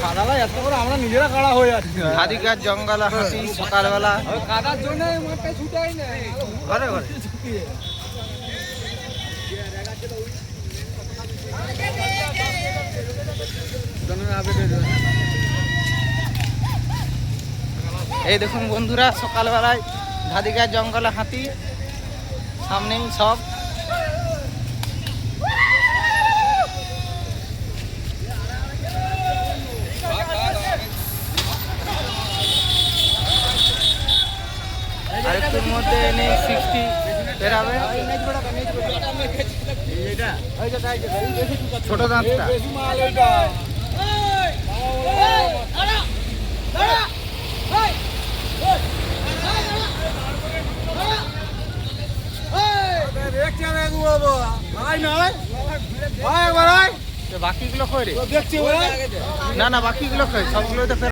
কাদালা এত করে আমরা নিজেরা কাড়া হয়ে যাচ্ছি। হাদিঘাট জঙ্গল হাতি সকালবেলা কাদার জন্য মাঠটা ছুটাই না ঘরে ঘরে। এই দেখুন বন্ধুরা, সকালবেলায় হাদিঘাট জঙ্গলে হাতি, সামনেই সব। আরেকটুর মধ্যে নেই 60 বেরাবে। ছোট দাঁতটা বাকিগুলো কই রে? না না, বাকিগুলো কই? সবগুলো তো